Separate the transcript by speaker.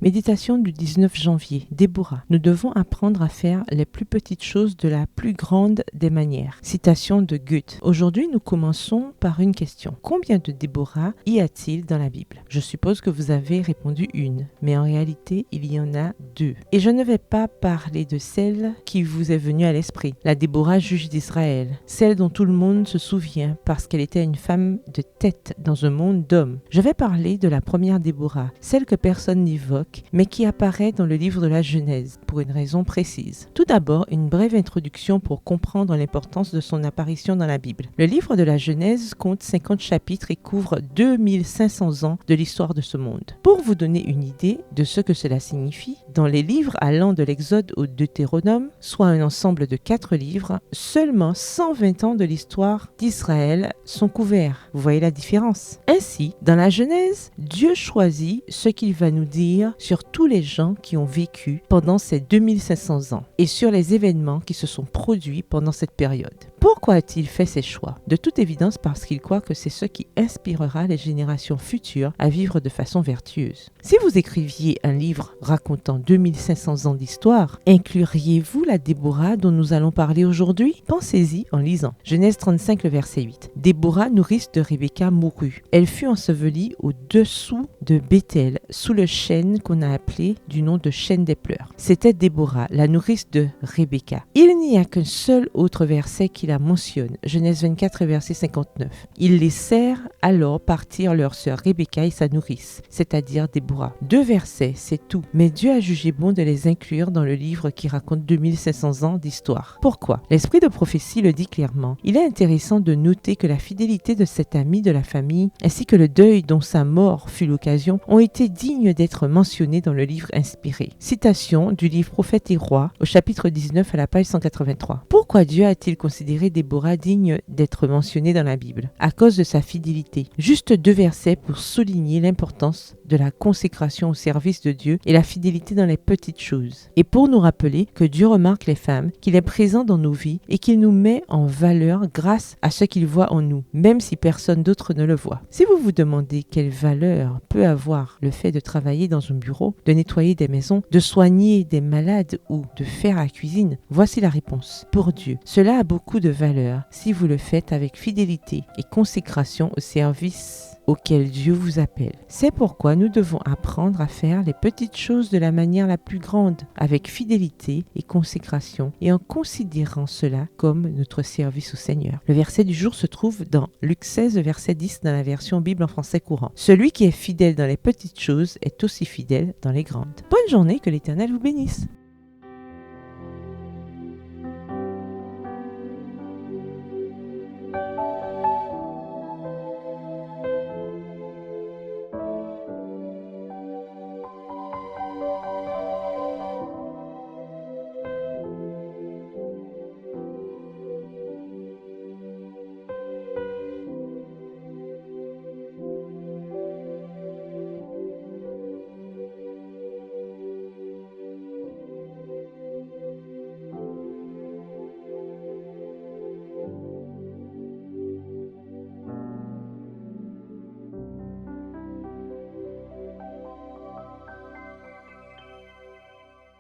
Speaker 1: Méditation du 19 janvier. Déborah. Nous devons apprendre à faire les plus petites choses de la plus grande des manières. Citation de Goethe. Aujourd'hui, nous commençons par une question. Combien de Déborah y a-t-il dans la Bible? Je suppose que vous avez répondu une, mais en réalité, il y en a deux. Et je ne vais pas parler de celle qui vous est venue à l'esprit, la Déborah juge d'Israël, celle dont tout le monde se souvient parce qu'elle était une femme de tête dans un monde d'hommes. Je vais parler de la première Déborah, celle que personne n'évoque, mais qui apparaît dans le livre de la Genèse, pour une raison précise. Tout d'abord, une brève introduction pour comprendre l'importance de son apparition dans la Bible. Le livre de la Genèse compte 50 chapitres et couvre 2500 ans de l'histoire de ce monde. Pour vous donner une idée de ce que cela signifie, dans les livres allant de l'Exode au Deutéronome, soit un ensemble de 4 livres, seulement 120 ans de l'histoire d'Israël sont couverts. Vous voyez la différence? Ainsi, dans la Genèse, Dieu choisit ce qu'il va nous dire sur tous les gens qui ont vécu pendant ces 2500 ans et sur les événements qui se sont produits pendant cette période. Pourquoi a-t-il fait ces choix? De toute évidence parce qu'il croit que c'est ce qui inspirera les générations futures à vivre de façon vertueuse. Si vous écriviez un livre racontant 2500 ans d'histoire, incluriez-vous la Déborah dont nous allons parler aujourd'hui? Pensez-y en lisant. Genèse 35, le verset 8. Déborah, nourrice de Rebecca, mourut. Elle fut ensevelie au-dessous de Béthel, sous le chêne qu'on a appelé du nom de chêne des pleurs. C'était Déborah, la nourrice de Rebecca. Il n'y a qu'un seul autre verset qui la mentionne, Genèse 24, verset 59. Ils laissèrent alors partir leur sœur Rebecca et sa nourrice, c'est-à-dire Déborah. 2 versets, c'est tout, mais Dieu a jugé bon de les inclure dans le livre qui raconte 2500 ans d'histoire. Pourquoi? L'esprit de prophétie le dit clairement. Il est intéressant de noter que la fidélité de cet ami de la famille, ainsi que le deuil dont sa mort fut l'occasion, ont été dignes d'être mentionnés dans le livre inspiré. Citation du livre Prophètes et Rois, au chapitre 19 à la page 183. Pourquoi Dieu a-t-il considéré Déborah digne d'être mentionnée dans la Bible? À cause de sa fidélité. Juste 2 versets pour souligner l'importance de la consécration au service de Dieu et la fidélité dans les petites choses. Et pour nous rappeler que Dieu remarque les femmes, qu'il est présent dans nos vies et qu'il nous met en valeur grâce à ce qu'il voit en nous, même si personne d'autre ne le voit. Si vous vous demandez quelle valeur peut avoir le fait de travailler dans un bureau, de nettoyer des maisons, de soigner des malades ou de faire la cuisine, voici la réponse. Pour Dieu, cela a beaucoup de valeur si vous le faites avec fidélité et consécration au service auquel Dieu vous appelle. C'est pourquoi nous devons apprendre à faire les petites choses de la manière la plus grande, avec fidélité et consécration, et en considérant cela comme notre service au Seigneur. Le verset du jour se trouve dans Luc 16, verset 10 dans la version Bible en français courant. Celui qui est fidèle dans les petites choses est aussi fidèle dans les grandes. Bonne journée, que l'Éternel vous bénisse.